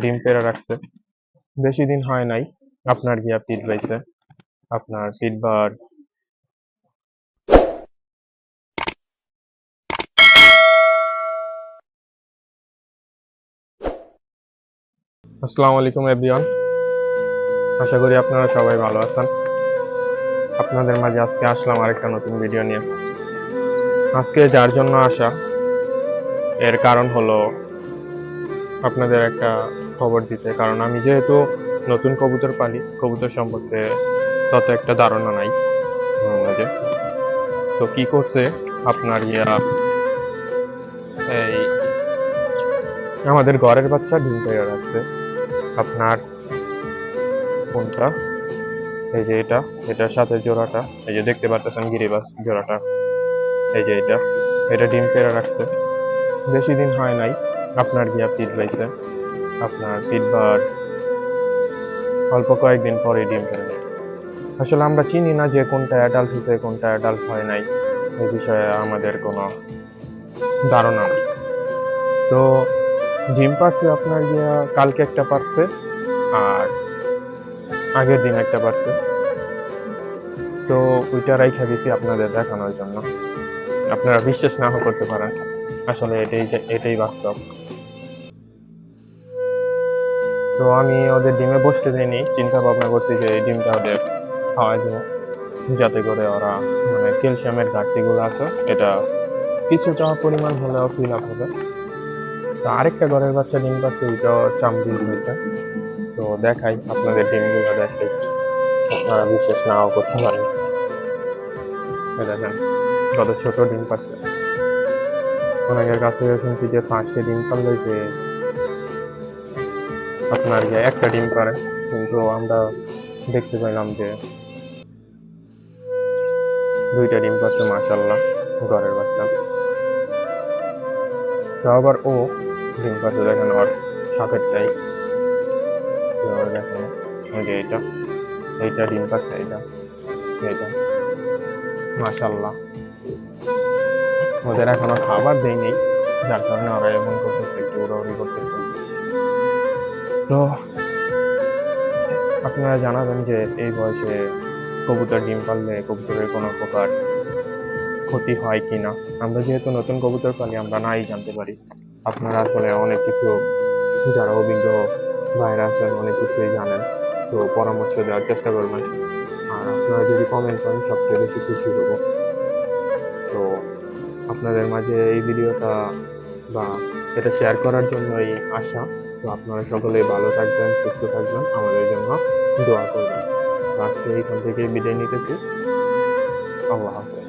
ডিম পেড়ে রাখছে। বেশি দিন হয় নাই আপনার গিয়া পিট বাইছে। আপনার পিটবার আসসালামু আলাইকুম এভরিওয়ান, আশা করি আপনারা সবাই ভালো আছেন। আপনাদের মাঝে আজকে আসলাম আরেকটা নতুন ভিডিও নিয়ে। আজকে যার জন্য আসা, এর কারণ হলো আপনাদের একটা খবর দিতে। কারণ আমি যেহেতু নতুন কবুতর পালি, কবুতর সম্পর্কে তত একটা ধারণা নাই আমার মাঝে। তো কি করছে আপনার এই আমাদের ঘরের বাচ্চা ডিম পেড়ে রাখছে। আপনার কোনটা, এই যে এটার সাথে জোড়াটা, এই যে দেখতে পাচ্ছেন গিরিবাস জোড়াটা, এই যে এটা ডিম পেড়ে রাখছে। বেশি দিন হয় নাই আপনার পিট বাইছে। আপনার পিটবার অল্প কয়েকদিন পরে ডিম পেড়ে। আসলে আমরা চিনি না যে কোনটা অ্যাডাল্ট হয়েছে কোনটা অ্যাডাল্ট হয় নাই, এই বিষয়ে আমাদের কোনো ধারণা নেই। তো ডিম পারছে আপনার কালকে একটা পারছে, আর আগের দিন একটা পারছে। তো ওইটা রাইখা দিছি আপনাদের দেখানোর জন্য। আপনারা বিশ্বাস নাও করতে পারেন, আসলে এটাই বাস্তব। তো আমি ওদের ডিমে বসতে দিইনি, চিন্তা ভাবনা করছি যে এই ডিমটা ওদের খাওয়া দেবো, যাতে করে ওরা মানে ক্যালসিয়ামের ঘাটতিগুলো আছে এটা কিছুটা পরিমাণ হলেও ফিল আপ হবে। তো আরেকটা ঘরের বাচ্চা ডিম পাচ্ছে, ওইটাও চামড়ি হয়েছে। তো দেখাই আপনাদের ডিমগুলো, দেখাই আপনারা বিশ্বাস নাও করতে পারেন। দেখেন কত ছোট ডিম পাচ্ছে। অনেকের কাছ থেকে শুনছি যে 5টি ডিম পারলে যে আপনার একটা ডিম পারে, কিন্তু আমরা দেখতে পেলাম যে 2টা ডিম পাচ্ছে মাশাল্লাহ ঘরের বাচ্চা। তো আবার ও ডিম পাচ্ছে, দেখেন ওর সাপেরটাই দেখেন, ওই যে এইটা ডিম পাচ্ছে, এইটা মাশাল্লাহ। ওদের এখনো খাবার দেয়নি, যার কারণে ওরা এমন করতেছে, একটু উড়াউড়ি করতেছে। তো আপনারা জানাবেন যে এই বয়সে কবুতর ডিম পারলে কবুতরের কোনো প্রকার ক্ষতি হয় কিনা। আমরা যেহেতু নতুন কবুতর পালি, আমরা নাই জানতে পারি। আপনারা আসলে অনেক কিছু, যারা অভিজ্ঞ ভাইরা আছেন, অনেক কিছুই জানেন। তো পরামর্শ দেওয়ার চেষ্টা করবেন, আর আপনারা যদি কমেন্ট করেন সবচেয়ে বেশি খুশি হব। তো আপনাদের মাঝে এই ভিডিওটা বা এটা শেয়ার করার জন্যই আসা। তো আপনারা সকলেই ভালো থাকবেন, সুস্থ থাকবেন, আমাদের জন্য দোয়া করবেন। তো আজকে এইখান থেকে বিদায় নিতেছি। আল্লাহ হাফেজ।